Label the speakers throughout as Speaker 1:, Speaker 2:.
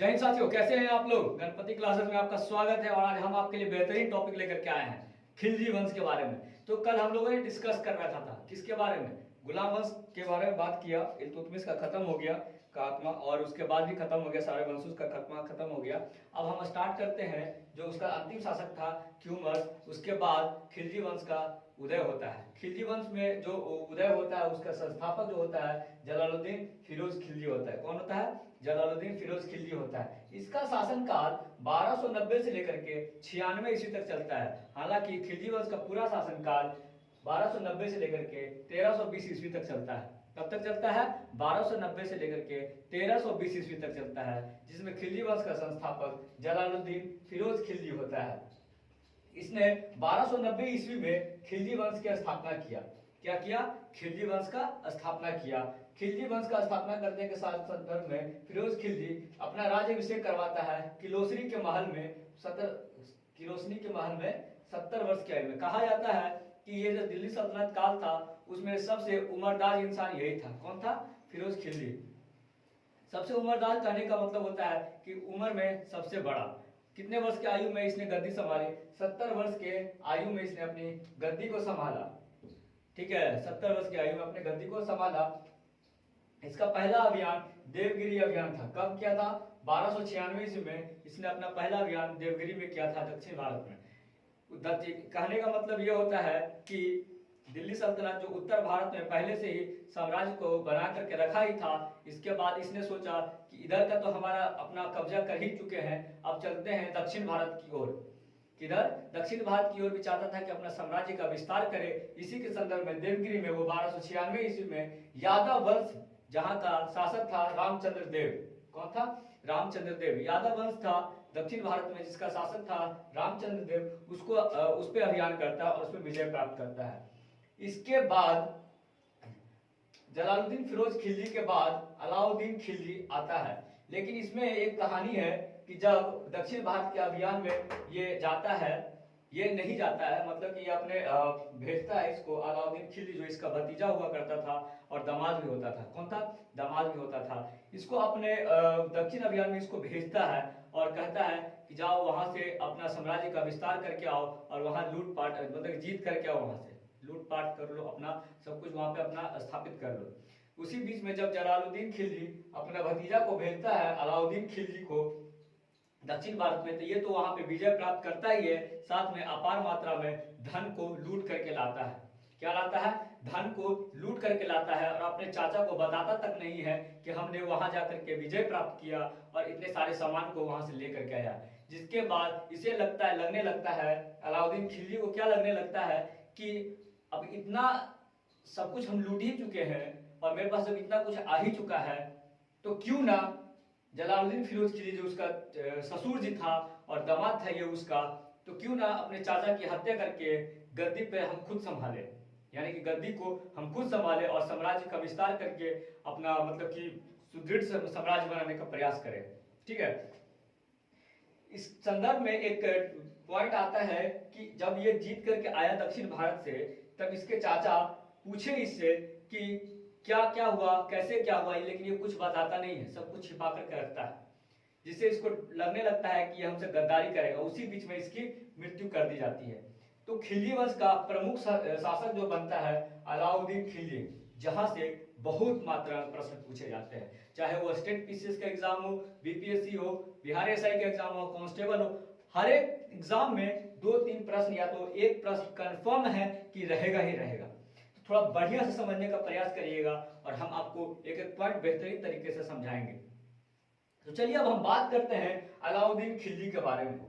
Speaker 1: जय हिंद साथियों, कैसे हैं आप लोग। गणपति क्लासेस में आपका स्वागत है और आज हम आपके लिए बेहतरीन टॉपिक लेकर के आए हैं खिलजी वंश के बारे में। तो कल हम लोगों ने डिस्कस कर रखा था किसके बारे में, गुलाम वंश के बारे में बात किया। इल्तुतमिश का खत्म हो गया खात्मा और उसके बाद भी खत्म हो गया, सारे वंशज का खात्मा खत्म हो गया। अब हम स्टार्ट करते हैं जो उसका अंतिम शासक था क्यूमर्स, उसके बाद खिलजी वंश का उदय होता है। खिलजी वंश में जो उदय होता है उसका संस्थापक जो होता है जलालुद्दीन फिरोज खिलजी होता है। कौन होता है? जलालुद्दीन फिरोज खिलजी होता है। इसका शासनकाल 1290 से लेकर के 96 ईस्वी तक चलता है। हालांकि खिलजी वंश का पूरा शासनकाल 1290 से लेकर के 1320 ईस्वी तक चलता है। कब तक चलता है? 1290 से लेकर के 1320 ईस्वी तक चलता है, जिसमें खिलजी वंश का संस्थापक जलालुद्दीन फिरोज खिलजी होता है। इसने 1290 ईस्वी में खिलजी वंश की स्थापना किया। क्या किया? खिलजी वंश का स्थापना किया। खिलजी वंश का स्थापना करने के साथ संदर्भ में फिरोज खिलजी अपना राज्याभिषेक करवाता है किलोसरी के महल में 70 वर्ष की आयु में। कहा जाता है कि ये जो दिल्ली सल्तनत काल था उसमें सबसे उम्रदार इंसान यही था। कौन था? फिरोज खिलजी। सबसे उम्रदार कहने का मतलब होता है कि उम्र में सबसे बड़ा। कितने वर्ष की आयु में इसने गद्दी संभाली? 70 वर्ष के आयु में इसने अपनी गद्दी को संभाला। ठीक है, 70 वर्ष की आयु में अपने गद्दी को संभाला। इसका पहला अभियान देवगिरी अभियान था। कब किया था? 1296 ईस्वी में इसने अपना पहला अभियान देवगिरी में किया था, दक्षिण भारत में। कहने का मतलब यह होता है कि दिल्ली सल्तनत जो उत्तर भारत में पहले से ही साम्राज्य को बना करके रखा ही था, इसके बाद इसने सोचा कि इधर का तो हमारा अपना कब्जा कर ही चुके हैं, अब चलते हैं दक्षिण भारत की ओर। किधर? दक्षिण भारत की ओर भी चाहता था कि अपना साम्राज्य का विस्तार करे। इसी के संदर्भ में देवगिरी में वो 1296 ईस्वी में यादव वंश जहां का शासक था रामचंद्र देव। कौन था? रामचंद्र देव। यादव वंश था दक्षिण भारत में जिसका शासक था रामचंद्र देव, उसको उस पर अभियान करता है और उसमें विजय प्राप्त करता है। इसके बाद जलालुद्दीन फिरोज खिलजी के बाद अलाउद्दीन खिलजी आता है। लेकिन इसमें एक कहानी है कि जब दक्षिण भारत के अभियान में ये जाता है, ये नहीं जाता है, मतलब कि ये अपने भेजता है इसको अलाउद्दीन खिलजी जो इसका भतीजा हुआ करता था और दामाद भी होता था। कौन था? दामाद भी होता था। इसको अपने दक्षिण अभियान में इसको भेजता है और कहता है कि जाओ वहां से अपना साम्राज्य का विस्तार करके आओ और वहां लूटपाट मतलब जीत करके आओ, वहां से लूटपाट कर लो, अपना सब कुछ वहां पे अपना स्थापित कर लो। उसी बीच में जब जलालुद्दीन खिलजी अपना भतीजा को भेजता है अलाउद्दीन खिलजी को दक्षिण भारत में, तो ये तो वहां पे विजय प्राप्त करता ही है, साथ में अपार मात्रा में धन को लूट करके लाता है। क्या लाता है? धन को लूट करके लाता है और अपने चाचा को बताता तक नहीं है कि हमने वहां जाकर के विजय प्राप्त किया और इतने सारे सामान को वहां से लेकर के आया। जिसके बाद इसे लगने लगता है अलाउद्दीन खिलजी को, क्या लगने लगता है कि अब इतना सब कुछ हम लूट ही चुके हैं और मेरे पास जब इतना कुछ आ ही चुका है, तो क्यों ना जलालुद्दीन फिरोज खिलजी जो उसका ससुर जी था और दामाद था ये उसका, तो क्यों ना अपने चाचा की हत्या करके गद्दी पे हम खुद संभाले, यानी कि गद्दी को हम खुद संभाले और साम्राज्य का विस्तार करके अपना मतलब कि सुदृढ़ साम्राज्य बनाने का प्रयास करें। ठीक है, इस संदर्भ में एक पॉइंट आता है कि जब ये जीत करके आया दक्षिण भारत से, तब इसके चाचा पूछे इससे कि क्या क्या हुआ, कैसे क्या हुआ, लेकिन ये कुछ बताता नहीं है, सब कुछ छिपा करके रखता है, जिससे इसको लगने लगता है कि ये हमसे गद्दारी करेगा। उसी बीच में इसकी मृत्यु कर दी जाती है। तो खिलजी वंश का प्रमुख शासक जो बनता है अलाउद्दीन खिलजी, जहां से बहुत मात्रा में प्रश्न पूछे जाते हैं, चाहे वो स्टेट पीसीएस का एग्जाम हो, बीपीएससी हो, बिहार एसआई का एग्जाम हो, कांस्टेबल हो, हर एक एग्जाम में 2-3 प्रश्न या तो एक प्रश्न कंफर्म है कि रहेगा ही रहेगा। तो थोड़ा बढ़िया से समझने का प्रयास करिएगा और हम आपको एक एक पॉइंट बेहतरीन तरीके से समझाएंगे। तो चलिए अब हम बात करते हैं अलाउद्दीन खिलजी के बारे में।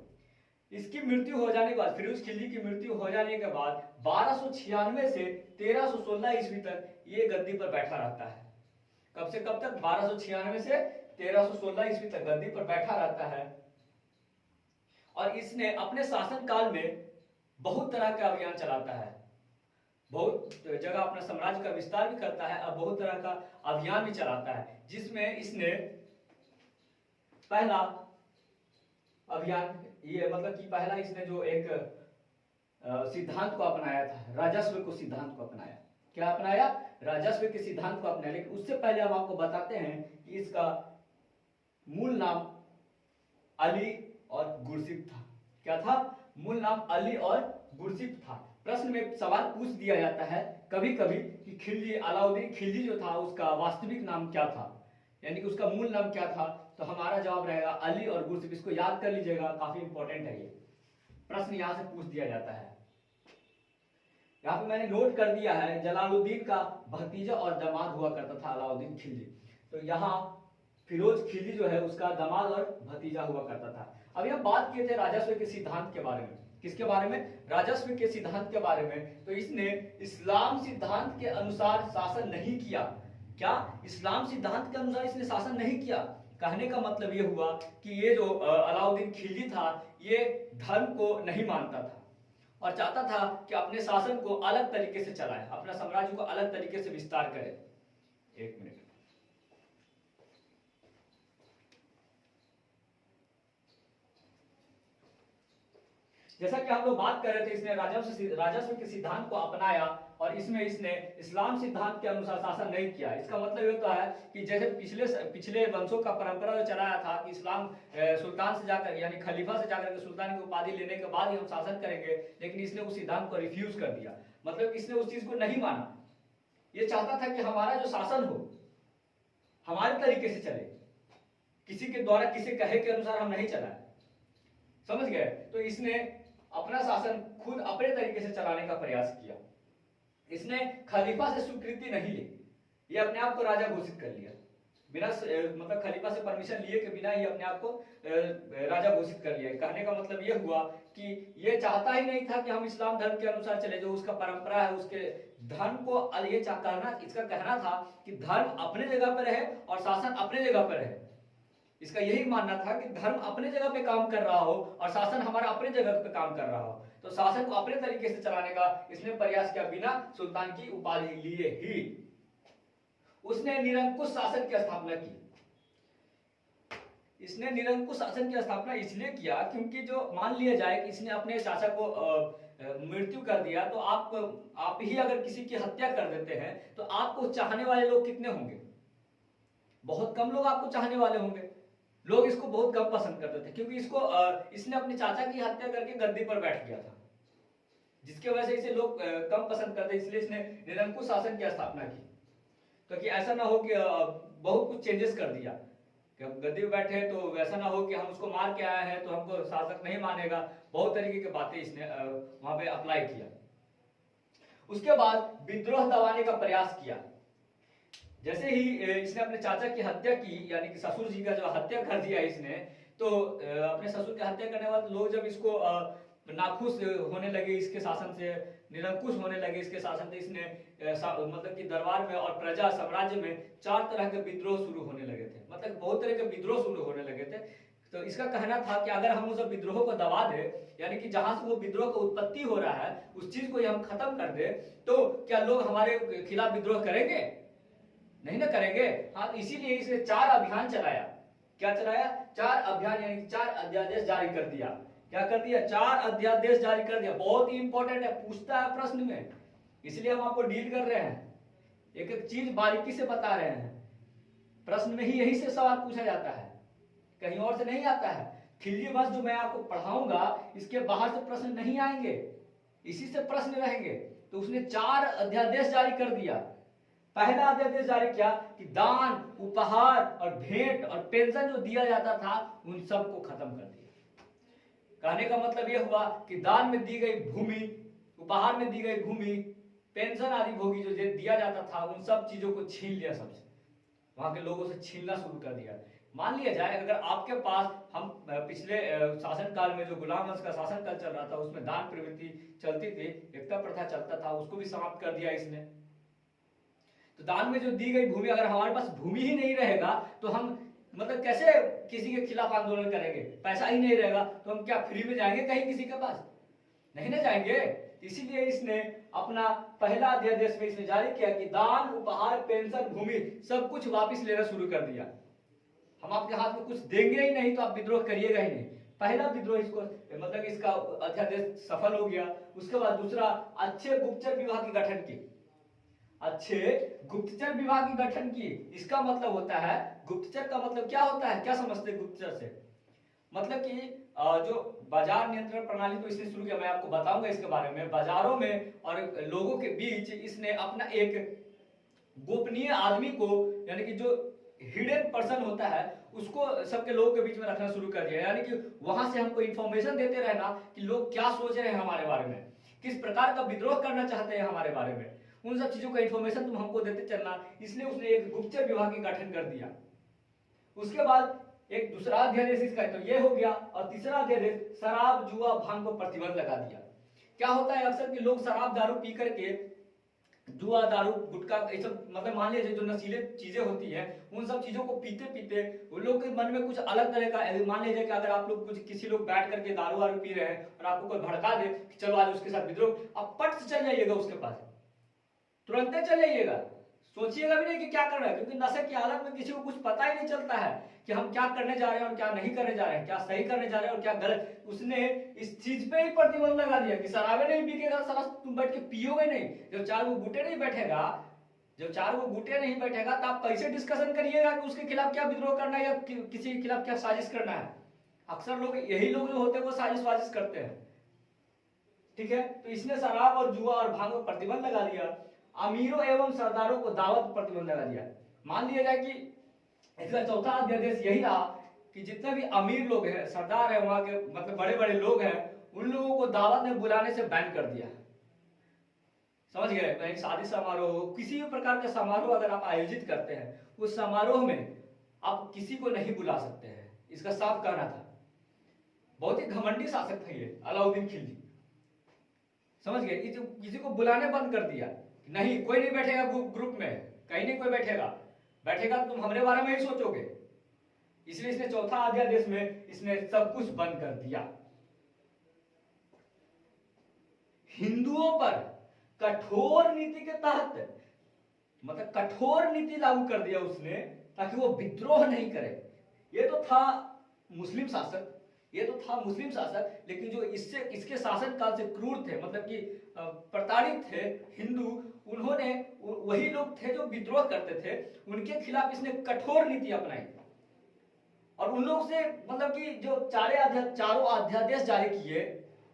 Speaker 1: इसकी मृत्यु हो जाने के बाद, फिरोज खिलजी की मृत्यु हो जाने के बाद 1296 से 1316 ईस्वी तक ये गद्दी पर बैठा रहता है। कब से कब तक? 1296 से 1316 ईस्वी तक गद्दी पर बैठा रहता है और इसने अपने शासनकाल में बहुत तरह का अभियान चलाता है, बहुत जगह अपना साम्राज्य का विस्तार भी करता है और बहुत तरह का अभियान भी चलाता है, जिसमें इसने पहला अभियान ये मतलब कि पहला इसने जो एक सिद्धांत को अपनाया था, राजस्व को सिद्धांत को अपनाया। क्या अपनाया? राजस्व के सिद्धांत को अपनाया। लेकिन उससे पहले हम आपको बताते हैं कि इसका मूल नाम अली और गुरसिफ था। क्या था? मूल नाम अली और गुरसिफ था। प्रश्न में सवाल पूछ दिया जाता है कभी कभी कि खिलजी, अलाउद्दीन खिलजी जो था उसका वास्तविक नाम क्या था, यानी कि उसका मूल नाम क्या था। तो हमारा जवाब रहेगा अली और गुरसिफ। इसको याद कर लीजिएगा, काफी इंपॉर्टेंट है ये प्रश्न, यहां से पूछ दिया जाता है। यहाँ पे मैंने नोट कर दिया है जलालुद्दीन का भतीजा और दामाद हुआ करता था अलाउद्दीन खिलजी। तो यहाँ फिरोज खिलजी जो है उसका दामाद और भतीजा हुआ करता था। अभी हम बात किए थे राजस्व के सिद्धांत के बारे में। किसके बारे में? राजस्व के सिद्धांत के बारे में। तो इसने इस्लाम सिद्धांत के अनुसार शासन नहीं किया। क्या? इस्लाम सिद्धांत के अनुसार इसने शासन नहीं किया। कहने का मतलब ये हुआ कि ये जो अलाउद्दीन खिलजी था ये धर्म को नहीं मानता था और चाहता था कि अपने शासन को अलग तरीके से चलाए, अपना साम्राज्य को अलग तरीके से विस्तार करे। एक मिनट। जैसा कि हम लोग बात कर रहे थे, इसने राजस्व के सिद्धांत को अपनाया और इसमें इसने इस्लाम सिद्धांत के अनुसार शासन नहीं किया। इसका मतलब ये होता है कि जैसे पिछले वंशों का परंपरा जो चलाया था कि इस्लाम सुल्तान से जाकर यानी खलीफा से जाकर के सुल्तान की उपाधि लेने के बाद ही हम शासन करेंगे, लेकिन इसने उस सिद्धांत को रिफ्यूज कर दिया। मतलब इसने उस चीज को नहीं माना। ये चाहता था कि हमारा जो शासन हो हमारे तरीके से चले, किसी के द्वारा किसी कहे के अनुसार हम नहीं चलाए। समझ गए? तो इसने अपना शासन खुद अपने तरीके से चलाने का प्रयास किया। इसने खलीफा से स्वीकृति नहीं ली, ये अपने आप को राजा घोषित कर लिया बिना मतलब खलीफा से परमिशन लिए के बिना ही अपने आप को राजा घोषित कर लिया। कहने का मतलब ये हुआ कि ये चाहता ही नहीं था कि हम इस्लाम धर्म के अनुसार चले, जो उसका परंपरा है उसके धर्म को ये इसका कहना था कि धर्म अपने जगह पर रहे और शासन अपने जगह पर रहे। इसका यही मानना था कि धर्म अपने जगह पे काम कर रहा हो और शासन हमारा अपने जगह पे काम कर रहा हो। तो शासन को अपने तरीके से चलाने का इसने प्रयास किया बिना सुल्तान की उपाधि लिए ही। उसने निरंकुश शासन की स्थापना की। इसने निरंकुश शासन की स्थापना इसलिए किया क्योंकि जो मान लिया जाए कि इसने अपने चाचा को मृत्यु कर दिया, तो आप ही अगर किसी की हत्या कर देते हैं तो आपको चाहने वाले लोग कितने होंगे? बहुत कम लोग आपको चाहने वाले होंगे। लोग इसको बहुत कम पसंद करते थे क्योंकि इसने अपने चाचा की हत्या करके गद्दी पर बैठ गया था, जिसके वजह से इसे लोग कम पसंद करते, इसलिए इसने निरंकुश शासन की स्थापना की। तो कि ऐसा ना हो कि बहुत कुछ चेंजेस कर दिया कि हम गद्दी पे बैठे तो वैसा ना हो कि हम उसको मार के आए हैं तो हमको शासक नहीं मानेगा। बहुत तरीके की बातें इसने वहां पे अप्लाई किया। उसके बाद विद्रोह दबाने का प्रयास किया। जैसे ही इसने अपने चाचा की हत्या की, यानी कि ससुर जी का जो हत्या कर दिया इसने, तो अपने ससुर की हत्या करने वाले लोग जब इसको नाखुश होने लगे इसके शासन से, निरंकुश होने लगे इसके शासन से, इसने मतलब कि दरबार में और प्रजा साम्राज्य में 4 तरह के विद्रोह शुरू होने लगे थे। मतलब बहुत तरह के विद्रोह शुरू होने लगे थे। तो इसका कहना था कि अगर हम उस विद्रोह को दबा दे, यानी कि जहां से वो विद्रोह की उत्पत्ति हो रहा है उस चीज को हम खत्म कर दे, तो क्या लोग हमारे खिलाफ विद्रोह करेंगे? नहीं ना करेंगे। हाँ, तो इसीलिए इसने 4 अभियान चलाया। क्या चलाया? 4 अभियान, यानी 4 अध्यादेश जारी कर दिया। क्या कर दिया? 4 अध्यादेश जारी कर दिया। बहुत ही इंपॉर्टेंट है, पूछता है प्रश्न में, इसलिए हम आपको डील कर रहे हैं, एक एक चीज बारीकी से बता रहे हैं। प्रश्न में ही यही से सवाल पूछा जाता है, कहीं और से नहीं आता है। खिलजी वंश जो मैं आपको पढ़ाऊंगा इसके बाहर से प्रश्न नहीं आएंगे, इसी से प्रश्न रहेंगे। तो उसने 4 अध्यादेश जारी कर दिया। पहला अध्यादेश जारी किया कि दान, उपहार और भेंट और पेंशन जो दिया जाता था उन सब को खत्म कर दिया। कहने का मतलब यह हुआ कि दान में दी गई भूमि, उपहार में दी गई भूमि, पेंशन आदि भोगी जो दिया जाता था उन सब चीजों को छीन लिया, सबसे वहां के लोगों से छीनना शुरू कर दिया। मान लिया जाए अगर आपके पास, हम पिछले शासन काल में जो गुलाम वंश का शासन काल चल रहा था उसमें दान प्रवृत्ति चलती थी, एकता प्रथा चलता था, उसको भी समाप्त कर दिया इसने। तो दान में जो दी गई भूमि, अगर हमारे पास भूमि ही नहीं रहेगा तो हम मतलब कैसे किसी के खिलाफ आंदोलन करेंगे? पैसा ही नहीं रहेगा तो हम क्या फ्री में जाएंगे कहीं किसी के पास? नहीं ना जाएंगे। इसीलिए इसने अपना पहला अध्यादेश में इसने जारी किया कि दान, उपहार, पेंशन, भूमि सब कुछ वापस लेना शुरू कर दिया। हम आपके हाथ में कुछ देंगे ही नहीं तो आप विद्रोह करिएगा ही नहीं। पहला विद्रोह इसको मतलब इसका अध्यादेश सफल हो गया। उसके बाद दूसरा, अच्छे गुप्तचर विभाग की गठन की। अच्छे गुप्तचर विभाग की गठन की, इसका मतलब होता है, गुप्तचर का मतलब क्या होता है? क्या समझते हैं गुप्तचर से? मतलब कि जो बाजार नियंत्रण प्रणाली तो इसने शुरू किया, मैं आपको बताऊंगा इसके बारे में। बाजारों में और लोगों के बीच इसने अपना एक गोपनीय आदमी को, यानी कि जो हिडन पर्सन होता है, उसको सबके लोगों के बीच में रखना शुरू कर दिया। यानी कि वहां से हमको इंफॉर्मेशन देते रहना कि लोग क्या सोच रहे हैं हमारे बारे में, किस प्रकार का विद्रोह करना चाहते हैं हमारे बारे में, उन सब चीजों का इंफॉर्मेशन तुम हमको देते चलना। इसलिए उसने एक गुप्तचर विभाग का गठन कर दिया। उसके बाद एक दूसरा अध्यादेश इसका तो ये हो गया, और तीसरा अध्यादेश शराब जुआ भांग को प्रतिबंध लगा दिया। क्या होता है अक्सर कि लोग शराब दारू पी करके, जुआ दारू गुटखा ये सब, मतलब मान लीजिए जो नशीले चीजें होती हैं, उन सब चीजों को पीते पीते उन लोग के मन में कुछ अलग तरह का, मान लीजिए कि अगर आप लोग कुछ किसी लोग बैठ करके दारू वारू पी रहे हैं और आपको कोई भड़का दे कि चलो आज उसके साथ विद्रोह, आप पट से चल जाइएगा उसके पास, तुरंत चल जाइएगा, सोचिएगा भी नहीं कि क्या कर रहा है, क्योंकि नशे की हालत में किसी को कुछ पता ही नहीं चलता है कि हम क्या करने जा रहे हैं और क्या नहीं करने जा रहे हैं, क्या सही करने जा रहे हैं और क्या गलत। उसने इस चीज पे ही प्रतिबंध लगा दिया कि शराबे नहीं पीकेगा, सारा तुम बैठ के पियोगे नहीं। जब चार वो गुटे नहीं बैठेगा, तो आप कैसे डिस्कशन करिएगा कि उसके खिलाफ क्या विद्रोह करना है या किसी के खिलाफ क्या साजिश करना है। अक्सर लोग, यही लोग जो होते हैं वो साजिश वाजिश करते हैं। ठीक है, तो इसने शराब और जुआ और भांग पर प्रतिबंध लगा दिया। अमीरों एवं सरदारों को दावत पर प्रतिबंध लगा दिया। मान लिया जाए कि इसका चौथा अध्यादेश यही रहा कि जितने भी अमीर लोग हैं, सरदार है, वहां के मतलब बड़े बड़े लोग हैं, उन लोगों को दावत में बुलाने से बैन कर दिया। समझ गए? कहीं शादी समारोह, किसी भी प्रकार का समारोह अगर आप आयोजित करते हैं, उस समारोह में आप किसी को नहीं बुला सकते हैं, इसका साफ कहना था। बहुत ही घमंडी शासक थे ये अलाउद्दीन खिलजी। समझ गए? किसी को बुलाने बंद कर दिया, नहीं कोई नहीं बैठेगा ग्रुप में, कहीं नहीं कोई बैठेगा तो तुम हमारे बारे में ही सोचोगे। इसलिए इसने चौथा अध्यादेश में इसने सब कुछ बंद कर दिया। हिंदुओं पर कठोर नीति के तहत, मतलब कठोर नीति लागू कर दिया उसने ताकि वो विद्रोह नहीं करे। ये तो था मुस्लिम शासक, लेकिन जो इसके शासन काल से क्रूर थे, मतलब कि प्रताड़ित थे हिंदू, उन्होंने, वही लोग थे जो विद्रोह करते थे, उनके खिलाफ इसने कठोर नीति अपनाई। और उन लोग से, मतलब कि जो चारों अध्यादेश जारी किए,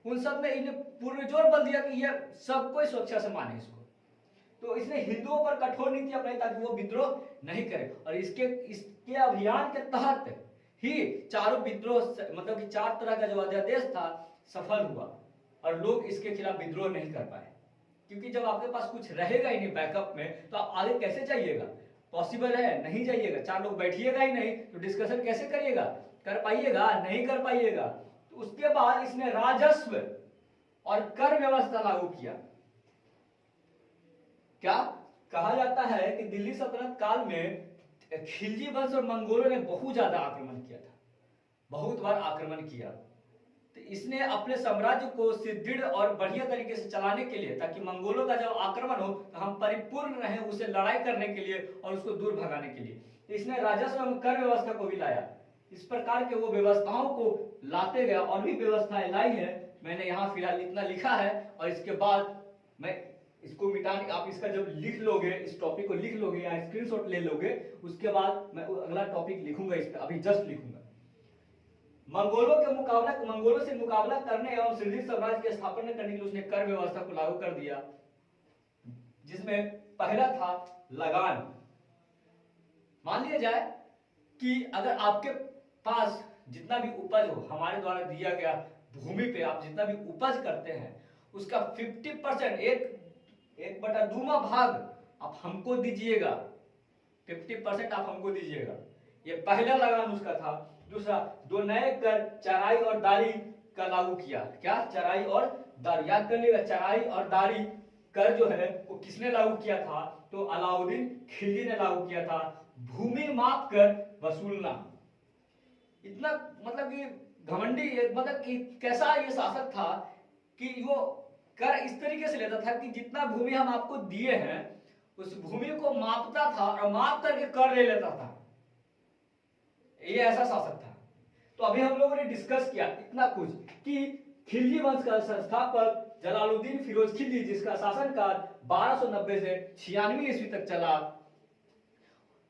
Speaker 1: उन सब में इन्हें पुरजोर बल दिया कि ये सबको स्वेच्छा से माने इसको। तो इसने हिंदुओं पर कठोर नीति अपनाई ताकि वो विद्रोह नहीं करे। और इसके अभियान के तहत ही चारों विद्रोह, मतलब कि 4 तरह का जो अध्यादेश था, सफल हुआ और लोग इसके खिलाफ विद्रोह नहीं कर पाए। क्योंकि जब आपके पास कुछ रहेगा ही नहीं बैकअप में, तो आप आगे कैसे जाइएगा? पॉसिबल है? नहीं जाइएगा। 4 लोग बैठिएगा ही नहीं तो डिस्कशन कैसे करिएगा? कर पाइएगा? नहीं कर पाइएगा। तो उसके बाद इसने राजस्व और कर व्यवस्था लागू किया। क्या कहा जाता है कि दिल्ली सल्तनत काल में खिलजी वंश और मंगोलों ने बहुत ज्यादा आक्रमण किया था, बहुत बार आक्रमण किया। तो इसने अपने साम्राज्य को सुदृढ़ और बढ़िया तरीके से चलाने के लिए, ताकि मंगोलों का जब आक्रमण हो तो हम परिपूर्ण रहें उसे लड़ाई करने के लिए और उसको दूर भगाने के लिए, तो इसने राजस्व एवं कर व्यवस्था को भी लाया। इस प्रकार के वो व्यवस्थाओं को लाते गया, और भी व्यवस्थाएं लाई है, मैंने यहाँ फिलहाल इतना लिखा है। और इसके बाद मैं इसको मिटाने, आप इसका जब लिख लोगे, इस टॉपिक को लिख लोगे या स्क्रीनशॉट ले लोगे, उसके बाद मैं अगला टॉपिक लिखूंगा इस पे, अभी जस्ट लिखूंगा। मंगोलों से मुकाबला करने एवं सुदृढ़ साम्राज्य की स्थापना करने के लिए उसने कर व्यवस्था को लागू कर दिया, जिसमें पहला था लगान। मान लिया जाए कि अगर आपके पास जितना भी उपज हो, हमारे द्वारा दिया गया भूमि पे आप जितना भी उपज करते हैं, उसका 50%, 1/2 भाग आप हमको दीजिएगा। 50% आप हमको दीजिएगा, ये पहला लगान उसका था। दूसरा, 2 नए कर चराई और दारी का लागू किया। क्या? चराई और दारी, याद कर लीजिएगा, चराई और दारी कर जो है वो किसने लागू किया था? तो अलाउद्दीन खिलजी ने लागू किया था। भूमि माप कर वसूलना। इतना मतलब कि घमंडी, मतलब कि कैसा ये शासक था कि वो कर इस तरीके से लेता था कि जितना भूमि हम आपको दिए हैं उस भूमि को मापता था और माप करके कर ले लेता था। ये ऐसा शासक था। तो अभी हम लोगों ने डिस्कस किया इतना कुछ कि खिलजी वंश का संस्थापक जलालुद्दीन फिरोज खिलजी, जिसका शासनकाल 1290 से 96 ईस्वी तक चला,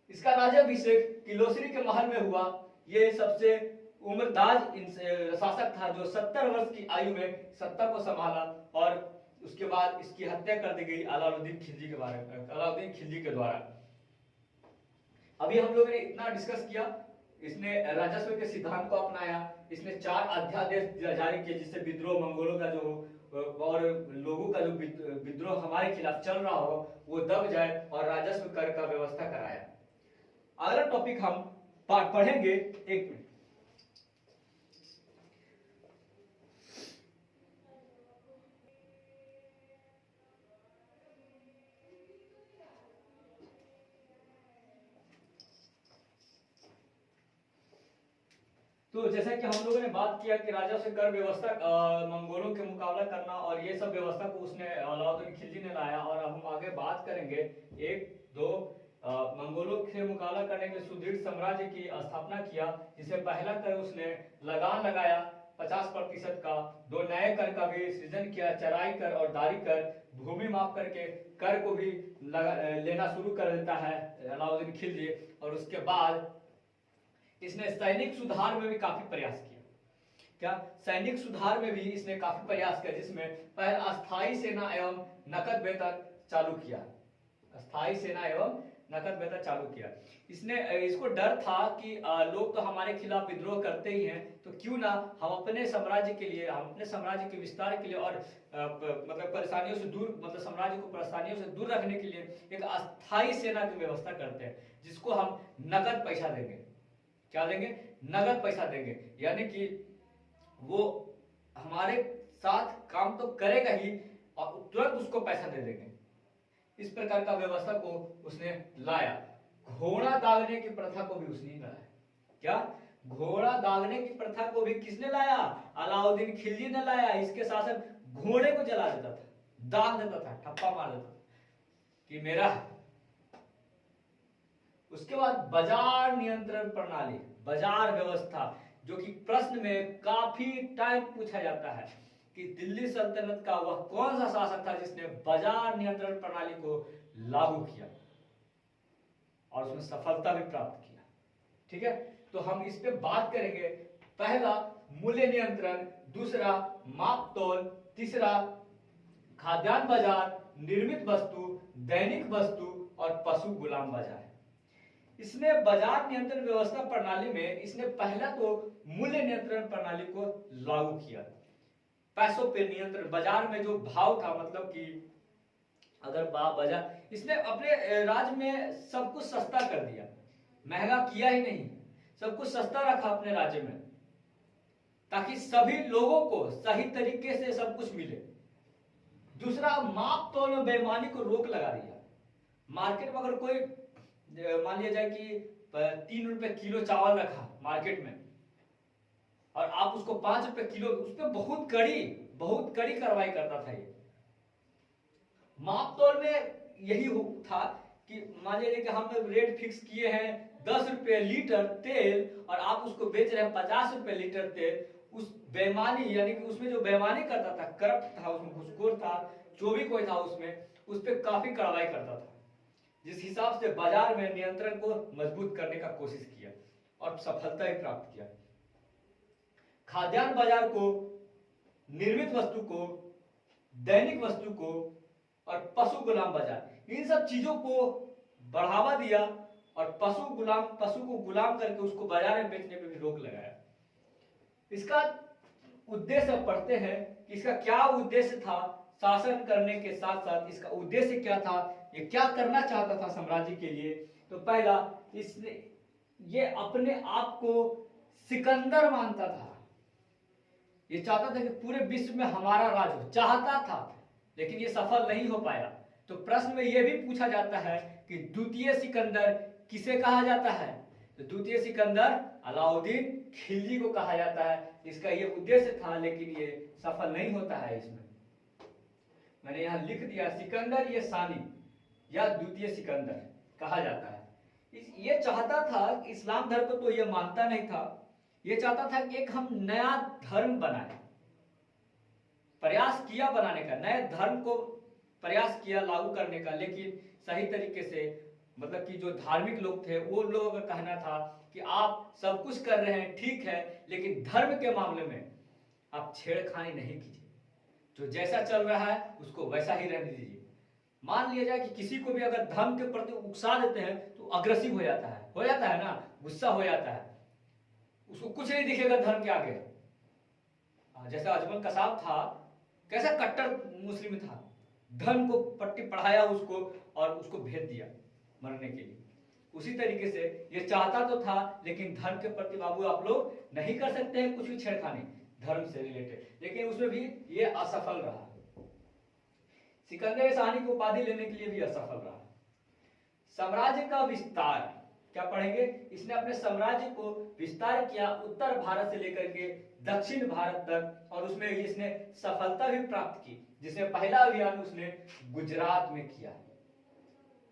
Speaker 1: इसका राज्याभिषेक किलोसरी के महल में हुआ। ये सबसे उम्रदाज शासक था जो 70 वर्ष की आयु में सत्ता को संभाला, और उसके बाद इसकी हत्या कर दी गई अलाउद्दीन खिलजी के द्वारा। अभी हम लोगों ने इतना डिस्कस किया। इसने राजस्व के सिद्धांत को अपनाया, इसने 4 अध्यादेश जारी किए जिससे विद्रोह, मंगोलों का जो और लोगों का जो विद्रोह हमारे खिलाफ चल रहा हो वो दब जाए, और राजस्व कर का व्यवस्था कराया। अगला टॉपिक हम पढ़ेंगे, एक मिनट। तो जैसा कि हम लोगों ने बात किया कि राजस्व कर व्यवस्था मंगोलों के मुकाबला करना, और ये सब व्यवस्था को उसने अलाउद्दीन खिलजी ने लाया। और अब हम आगे बात करेंगे 1-2 मंगोलों से मुकाबला करने के लिए सुदृढ़ साम्राज्य की स्थापना किया, जिसमें पहला कर उसने लगान लगाया 50% का, 2 नए कर का भी सृजन किया, चराई कर और दारी कर, भूमि माप करके कर को भी लेना शुरू कर देता है अलाउद्दीन खिलजी। और उसके बाद इसने सैनिक सुधार में भी काफी प्रयास किया। सैनिक सुधार में भी इसने काफी प्रयास किया, जिसमें पहले अस्थायी सेना एवं नकद वेतन चालू किया। अस्थायी सेना एवं नकद वेतन चालू किया। इसको डर था कि लोग तो हमारे खिलाफ विद्रोह करते ही हैं, तो क्यों ना हम अपने साम्राज्य के लिए, हम अपने साम्राज्य के विस्तार के लिए और मतलब परेशानियों से दूर, मतलब साम्राज्य को परेशानियों से दूर रखने के लिए एक अस्थायी सेना की व्यवस्था करते हैं, जिसको हम नकद पैसा देंगे। क्या देंगे? नगद पैसा देंगे, यानी कि वो हमारे साथ काम तो करेगा ही और तुरंत उसको पैसा दे देंगे। इस प्रकार का व्यवस्था को उसने लाया। घोड़ा दागने की प्रथा को भी उसने लाया। क्या? घोड़ा दागने की प्रथा को भी किसने लाया? अलाउद्दीन खिलजी ने लाया। इसके शासन घोड़े को जला देता था, दाग देता था, ठप्पा मार देता था कि मेरा है। उसके बाद बाजार नियंत्रण प्रणाली, बाजार व्यवस्था, जो कि प्रश्न में काफी टाइम पूछा जाता है कि दिल्ली सल्तनत का वह कौन सा शासक था जिसने बाजार नियंत्रण प्रणाली को लागू किया और उसमें सफलता भी प्राप्त किया। ठीक है, तो हम इस पे बात करेंगे। पहला मूल्य नियंत्रण, दूसरा माप तोल, तीसरा खाद्यान्न बाजार, निर्मित वस्तु, दैनिक वस्तु और पशु गुलाम बाजार। इसने बाजार नियंत्रण व्यवस्था प्रणाली में इसने पहला तो मूल्य नियंत्रण प्रणाली को लागू किया। पैसों पे नियंत्रण, बाजार में जो भाव था, मतलब कि अगर बाजार, इसने अपने राज्य में सब कुछ सस्ता कर दिया, महंगा किया ही नहीं, सब कुछ सस्ता रखा अपने राज्य में, ताकि सभी लोगों को सही तरीके से सब कुछ मिले। दूसरा, माप तोल में बेईमानी को रोक लगा दिया। मार्केट में अगर कोई मान लिया जाए कि 3 रुपए किलो चावल रखा मार्केट में और आप उसको 5 रुपए किलो, उस पर बहुत कड़ी कार्रवाई करता था ये। माप तोल में यही था कि मान लीजिए कि हम रेट फिक्स किए हैं 10 रुपए लीटर तेल और आप उसको बेच रहे हैं 50 रुपए लीटर तेल। उस बेईमानी, यानी कि उसमें जो बेईमानी करता था, करप्ट था, उसमें घुसखोर था, जो भी कोई था उसमें, उस पर काफी कार्रवाई करता था, जिस हिसाब से बाजार में नियंत्रण को मजबूत करने का कोशिश किया और सफलता भी प्राप्त किया। खाद्यान्न बाजार को, निर्मित वस्तु को, दैनिक वस्तु को और पशु गुलाम बाजार, इन सब चीजों को बढ़ावा दिया और पशु को गुलाम करके उसको बाजार में बेचने पे भी रोक लगाया। इसका उद्देश्य पढ़ते हैं कि इसका क्या उद्देश्य था। शासन करने के साथ साथ इसका उद्देश्य क्या था, ये क्या करना चाहता था साम्राज्य के लिए। तो पहला, इसने ये अपने आप को सिकंदर मानता था। ये चाहता था कि पूरे विश्व में हमारा राज हो, चाहता था, लेकिन ये सफल नहीं हो पाया। तो प्रश्न में यह भी पूछा जाता है कि द्वितीय सिकंदर किसे कहा जाता है? तो द्वितीय सिकंदर अलाउद्दीन खिलजी को कहा जाता है। इसका ये उद्देश्य था, लेकिन ये सफल नहीं होता है। इसमें मैंने यहां लिख दिया सिकंदर ये सानी या द्वितीय सिकंदर कहा जाता है। ये चाहता था, इस्लाम धर्म को तो ये मानता नहीं था, ये चाहता था कि एक हम नया धर्म बनाए, प्रयास किया बनाने का, नए धर्म को प्रयास किया लागू करने का, लेकिन सही तरीके से मतलब कि जो धार्मिक लोग थे वो लोगों का कहना था कि आप सब कुछ कर रहे हैं ठीक है, लेकिन धर्म के मामले में आप छेड़खानी नहीं कीजिए, जो जैसा चल रहा है उसको वैसा ही रहने दीजिए। मान लिया जाए कि किसी को भी अगर धर्म के प्रति उकसा देते हैं तो अग्रेसिव हो जाता है ना, गुस्सा हो जाता है, उसको कुछ नहीं दिखेगा धर्म के आगे। जैसा अजमल कसाब था, कैसा कट्टर मुस्लिम था, धर्म को पट्टी पढ़ाया उसको और उसको भेज दिया मरने के लिए। उसी तरीके से ये चाहता तो था, लेकिन धर्म के प्रति बाबू आप लोग नहीं कर सकते हैं कुछ भी छेड़खानी धर्म से रिलेटेड, लेकिन उसमें भी ये असफल रहा। सिकंदर शाही को उपाधि लेने के लिए भी असफल रहा। साम्राज्य का विस्तार, क्या पढ़ेंगे, इसने अपने साम्राज्य को विस्तार किया उत्तर भारत से लेकर के दक्षिण भारत तक, और उसमें इसने सफलता भी प्राप्त की, जिसमें पहला अभियान उसने गुजरात में किया।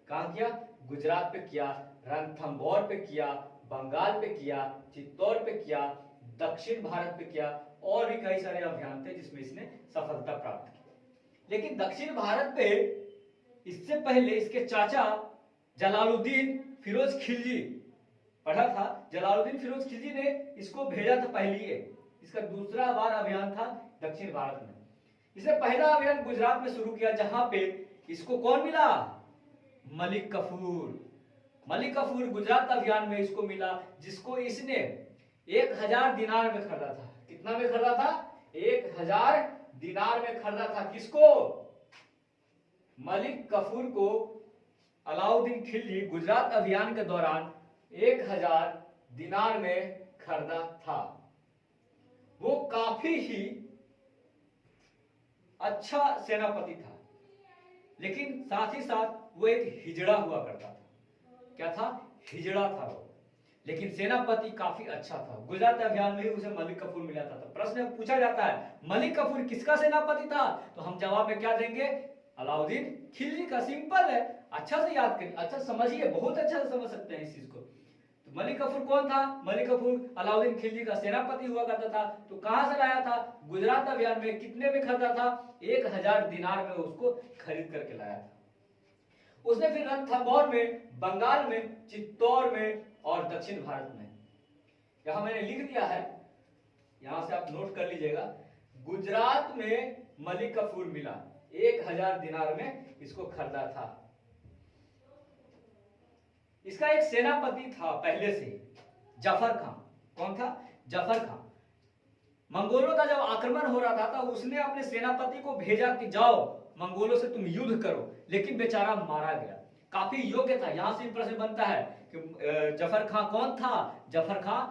Speaker 1: कहां किया? गुजरात पे किया, रणथंभौर पे किया, बंगाल पे किया, चित्तौड़ पे किया, दक्षिण भारत पे किया, और भी कई सारे अभियान थे जिसमें इसने सफलता प्राप्त की। लेकिन दक्षिण भारत पे इससे पहले इसके चाचा जलालुद्दीन फिरोज खिलजी, पढ़ा था, जलालुद्दीन फिरोज खिलजी ने इसको भेजा था पहली, इसका दूसरा बार अभियान था दक्षिण भारत में। इसने पहला अभियान गुजरात में शुरू किया, जहां पे इसको कौन मिला? मलिक कफूर। मलिक कफूर गुजरात अभियान में इसको मिला, जिसको इसने 1000 दिनार में खरीदा था। कितना में खरीदा था? 1000 दिनार में खरीदा था। किसको? मलिक कफूर को अलाउद्दीन खिलजी गुजरात अभियान के दौरान 1000 दिनार में खरीदा था। वो काफी ही अच्छा सेनापति था, लेकिन साथ ही साथ वो एक हिजड़ा हुआ करता था। क्या था? हिजड़ा था वो, लेकिन सेनापति काफी अच्छा था। गुजरात अभियान में ही उसे मलिक कफूर मिला था। तो प्रश्न पूछा जाता है, मलिक कफूर किसका सेनापति था? तो हम जवाब में क्या देंगे? अलाउद्दीन खिलजी का। सिंपल है, अच्छा से याद करिए, अच्छा समझिए, बहुत अच्छा से समझ सकते हैं इस चीज को। तो मलिक कफूर कौन था? मलिक कफूर अलाउद्दीन खिलजी का सेनापति हुआ करता था। तो कहां से लाया था? गुजरात अभियान में। कितने में खरीदा था? 1000 दिनार में उसको खरीद करके लाया था। उसने फिर रणथंभौर में, बंगाल में, चित्तौड़ में और दक्षिण भारत में, यहां मैंने लिख दिया है, यहां से आप नोट कर लीजिएगा। गुजरात में मलिक कफूर मिला, 1000 दिनार में इसको खरीदा था। इसका एक सेनापति था पहले से, जफर खां। कौन था? जफर खां। मंगोलों का जब आक्रमण हो रहा था तो उसने अपने सेनापति को भेजा कि जाओ मंगोलों से तुम युद्ध करो, लेकिन बेचारा मारा गया। काफी योग्य था। यहां से प्रश्न बनता है कि जफर खां कौन था? जफर खां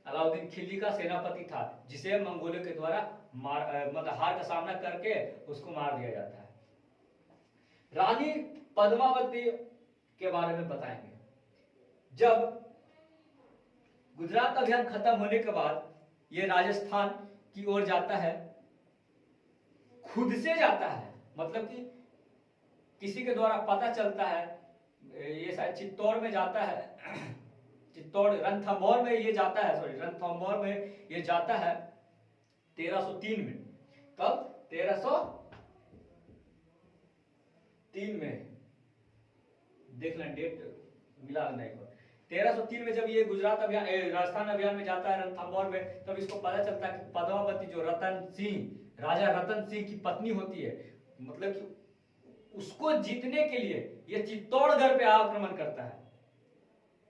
Speaker 1: अलाउद्दीन खिलजी का सेनापति था, जिसे मंगोलों के द्वारा मतलब हार का सामना करके उसको मार दिया जाता है। रानी पद्मावती के बारे में बताएंगे। जब गुजरात अभियान खत्म होने के बाद ये राजस्थान की ओर जाता है, खुद से जाता है, मतलब कि किसी के द्वारा पता चलता है, ये शायद चित्तौड़ में जाता है, चित्तौड़ रणथंभौर में ये जाता है, सॉरी रणथंभौर में ये जाता है 1303 में। कब? 1303 में, देख लें डेट मिला नहीं को। 1303 में जब ये गुजरात अभियान राजस्थान अभियान में जाता है रणथंभौर में, तब इसको पता चलता है कि पद्मावती जो रतन सिंह, राजा रतन सिंह की पत्नी होती है, मतलब कि उसको जीतने के लिए ये चित्तौड़गढ़ पे आक्रमण करता है।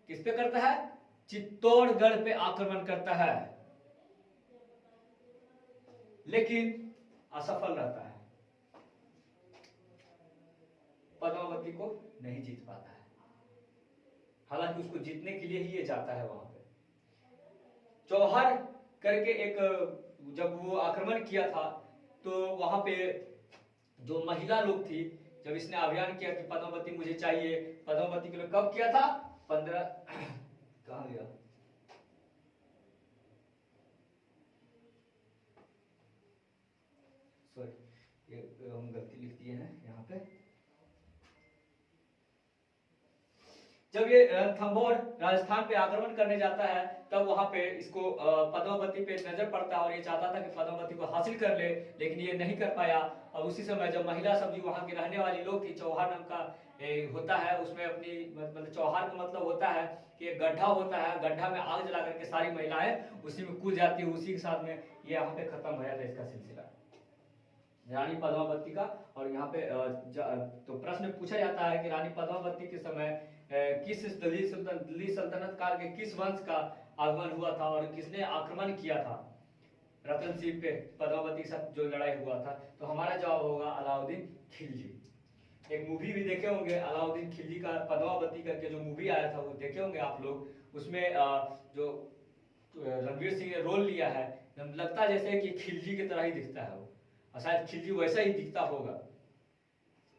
Speaker 1: किस पे करता है? चित्तौड़गढ़ पे आक्रमण करता है, लेकिन असफल रहता है, पद्मावती को नहीं जीत पाता है। हालांकि उसको जीतने के लिए ही ये जाता है वहां पे। चौहर करके एक, जब वो आक्रमण किया था तो वहां पे जो महिला लोग थी, जब इसने अभियान किया कि पद्मावती मुझे चाहिए, पद्मावती के लिए कब किया था? 15 कहां गया? सॉरी, ये हम गलती लिख दिए हैं यहाँ पे। जब ये रणथंभौर राजस्थान पे आक्रमण करने जाता है, तब वहां पे इसको पद्मावती पे नजर पड़ता है और ये चाहता था कि पद्मावती को हासिल कर ले, लेकिन ये नहीं कर पाया। और उसी समय जब महिला सब वहां की रहने वाली लोग थी, चौहान नाम का होता है, उसमें अपनी मतलब चौहार का मतलब होता है कि एक गड्ढा होता है, गड्ढा में आग जला करके सारी महिलाएं उसी में कूद जाती है, उसी के साथ में ये यहाँ पे खत्म हो जाता है इसका सिलसिला रानी पद्मावती का। और यहाँ पे तो प्रश्न पूछा जाता है कि रानी पद्मावती के समय किस दिल्ली सल्तनत काल के किस वंश का आगमन हुआ था और किसने आक्रमण किया था रतन सिंह पे पद्मावती के साथ जो लड़ाई हुआ था। तो हमारा जवाब होगा अलाउद्दीन खिलजी। एक मूवी भी देखे होंगे अलाउद्दीन खिलजी का, पद्मावती करके जो मूवी आया था वो देखे होंगे आप लोग। उसमें जो रणवीर सिंह ने रोल लिया है, लगता है जैसे कि खिलजी की तरह ही दिखता है वो, और शायद खिलजी वैसा ही दिखता होगा।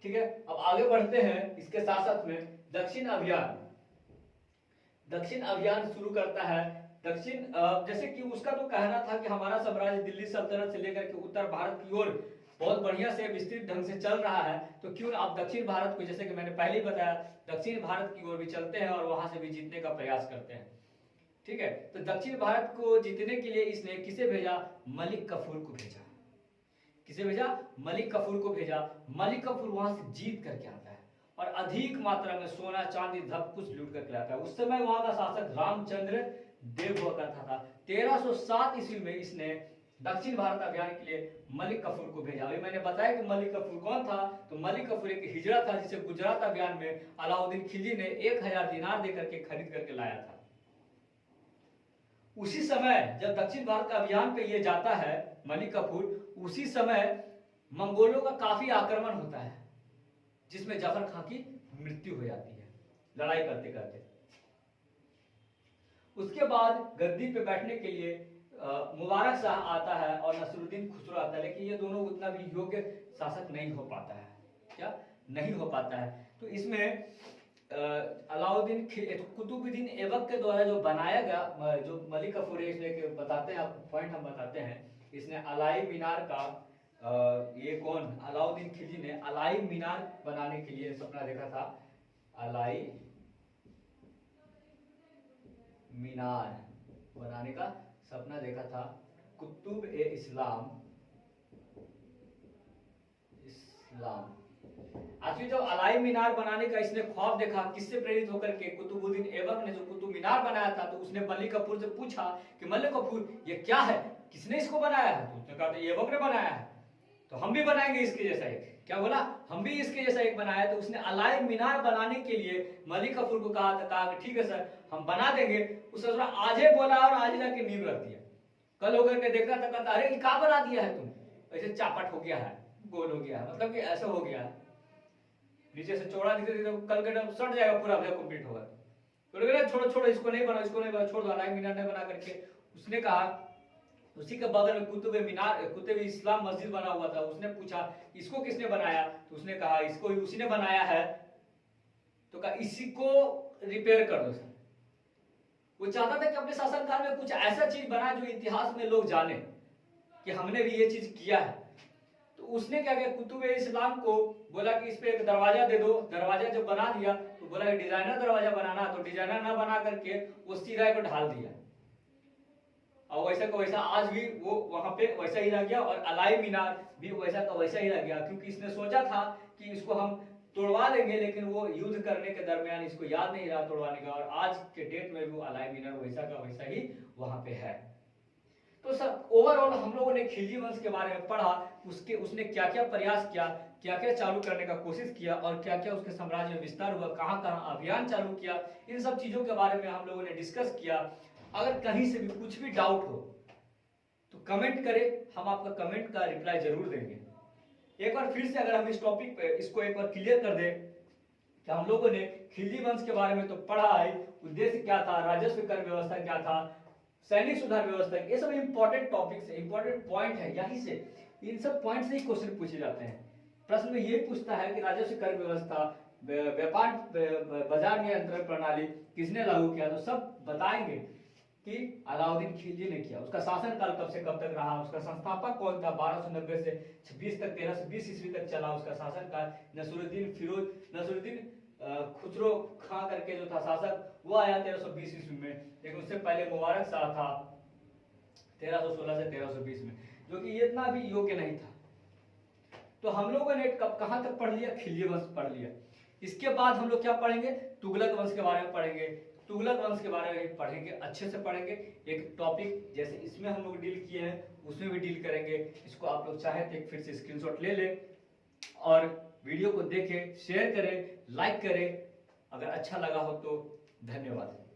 Speaker 1: ठीक है, अब आगे बढ़ते हैं। इसके साथ साथ में दक्षिण अभियान शुरू करता है। दक्षिण जैसे कि उसका तो कहना था कि हमारा साम्राज्य दिल्ली सल्तनत से लेकर के उत्तर भारत की ओर बहुत बढ़िया से विस्तृत ढंग से चल रहा है, तो क्यों आप दक्षिण भारत को, जैसे कि मैंने पहले ही बताया, दक्षिण भारत की ओर भी चलते हैं और वहां से भी जीतने का प्रयास करते हैं। ठीक है, तो दक्षिण भारत को जीतने के लिए इसने किसे भेजा? मलिक कफूर को भेजा। किसे भेजा? मलिक कफूर को भेजा। मलिक कफूर वहां से जीत करके आता है और अधिक मात्रा में सोना चांदी सब कुछ लूट करके लाता है। उस समय वहां का शासक रामचंद्र देव हुआ करता था। 1307 ईस्वी में इसने दक्षिण भारत अभियान के लिए मलिक कफूर को भेजा। अभी मैंने बताया कि मलिक कफूर कौन था, तो मलिक कफूर एक हिजड़ा था जिसे गुजरात अभियान में अलाउद्दीन खिलजी ने 1000 दिनार देकर के खरीद करके लाया था। उसी समय जब दक्षिण भारत का अभियान पे ये जाता है मलिक कफूर, उसी समय मंगोलों का काफी आक्रमण होता है जिसमें जफर खां की मृत्यु हो जाती है लड़ाई करते करते। उसके बाद गद्दी पे बैठने के लिए मुबारक शाह आता है और नसरुद्दीन खुसरो आता है, लेकिन ये दोनों उतना भी योग्य शासक नहीं हो पाता है। क्या नहीं हो पाता है? तो इसमें अलाउद्दीन कुतुबुद्दीन ऐबक के द्वारा जो बनाया गया, जो मलिक कफूर है, इसमें बताते हैं आपको पॉइंट हम बताते हैं। इसने अलाई मीनार का ये कौन, अलाउद्दीन खिलजी ने अलाई मीनार बनाने के लिए सपना देखा था। अलाई मीनार बनाने का सपना देखा था। कुतुब ए इस्लाम आखिर जब अलाई मीनार बनाने का इसने ख्वाब देखा, किससे प्रेरित होकर के? कुतुबुद्दीन ऐबक ने जो कुतुब मीनार बनाया था, तो उसने मलिक कफूर से पूछा कि मलिक कफूर ये क्या है, किसने इसको बनाया है? तो उसने कहा था ऐबक ने बनाया है, तो हम भी बनाएंगे इसके जैसा एक। क्या बोला? हम भी इसके जैसा एक बनाया। तो उसने अलाई मीनार बनाने के लिए मलिक कफूर को कहा कि ठीक है सर हम बना देंगे। उसने आज ही बोला और आज जाके नींव रख दिया। कल होकर के देखा था, कहता अरे क्या बना दिया है तुम, ऐसे चापट हो गया है, गोल हो गया है, मतलब कि ऐसा हो गया है, नीचे से चौड़ा दिखे तो कल के टाइम सट जाएगा, पूरा कंप्लीट होगा। तो छोड़ो छोड़ो इसको नहीं बना, इसको नहीं बना, छोड़ दो, अलाई मीनार नहीं बना करके। उसने कहा, उसी के बगल में कुतुब इस्लाम मस्जिद बना हुआ था। उसने पूछा इसको किसने बनाया? तो उसने कहा इसको उसी ने बनाया है। तो कहा इसी को रिपेयर कर दो सर। वो चाहता था कि अपने शासनकाल में कुछ ऐसा चीज बना जो इतिहास में लोग जाने कि हमने भी ये चीज किया है। तो उसने क्या किया, कुतुब इस्लाम को बोला कि इस पे एक दरवाजा दे दो। दरवाजा जब बना दिया तो बोला डिजाइनर दरवाजा बनाना, तो डिजाइनर ना बना करके वो सीधा को ढाल दिया, और वैसा का वैसा आज भी वो वहां पे वैसा ही रह गया, और अलाई मीनार भी वैसा का वैसा ही रह गया। क्योंकि इसने सोचा था कि इसको हम तोड़वा देंगे, लेकिन वो युद्ध करने के दरमियान इसको याद नहीं रहा तोड़वाने का, और आज के डेट में भी वो अलाई मीनार वैसा का वैसा ही वहां पे है। तो सर ओवरऑल हम लोगों ने खिलजी वंश के बारे में पढ़ा, उसने क्या क्या प्रयास किया, क्या क्या चालू करने का कोशिश किया, और क्या क्या उसके साम्राज्य में विस्तार हुआ, कहां कहां अभियान चालू किया, इन सब चीजों के बारे में हम लोगों ने डिस्कस किया। अगर कहीं से भी कुछ भी डाउट हो तो कमेंट करें, हम आपका कमेंट का रिप्लाई जरूर देंगे। एक बार फिर से अगर हम इस टॉपिक पे इसको एक बार क्लियर कर दें कि हम लोगों ने खिलजी वंश के बारे में तो पढ़ा है, उद्देश्य क्या था, राजस्व कर व्यवस्था क्या था, सैनिक सुधार व्यवस्था, ये सब इंपॉर्टेंट टॉपिक्स है, इंपॉर्टेंट पॉइंट है। यहीं से इन सब पॉइंट से ही क्वेश्चन पूछे जाते हैं। प्रश्न में ये पूछता है कि राजस्व कर व्यवस्था, व्यापार बाजार नियंत्रण प्रणाली किसने लागू किया, तो सब बताएंगे कि अलाउद्दीन खिलजी ने किया। उसका शासनकाल कब से कब तक रहा, उसका संस्थापक कौन था, 1290 से 26 तक 1320 ईस्वी तक चला उसका शासनकाल। नसरुद्दीन खुसरो खां करके जो था शासक, वो आया 1320 ईस्वी में, लेकिन उससे पहले मुबारक शाह था 1316 से 1320 में, जो कि इतना भी योग्य नहीं था। तो हम लोगों ने कब कहां तक पढ़ लिया, खिलजी वंश पढ़ लिया। इसके बाद हम लोग क्या पढ़ेंगे, तुगलक वंश के बारे में पढ़ेंगे। तुगलक वंश के बारे में पढ़ेंगे, अच्छे से पढ़ेंगे। एक टॉपिक जैसे इसमें हम लोग डील किए हैं उसमें भी डील करेंगे। इसको आप लोग चाहे तो एक फिर से स्क्रीनशॉट ले लें और वीडियो को देखें, शेयर करें, लाइक करें। अगर अच्छा लगा हो तो धन्यवाद।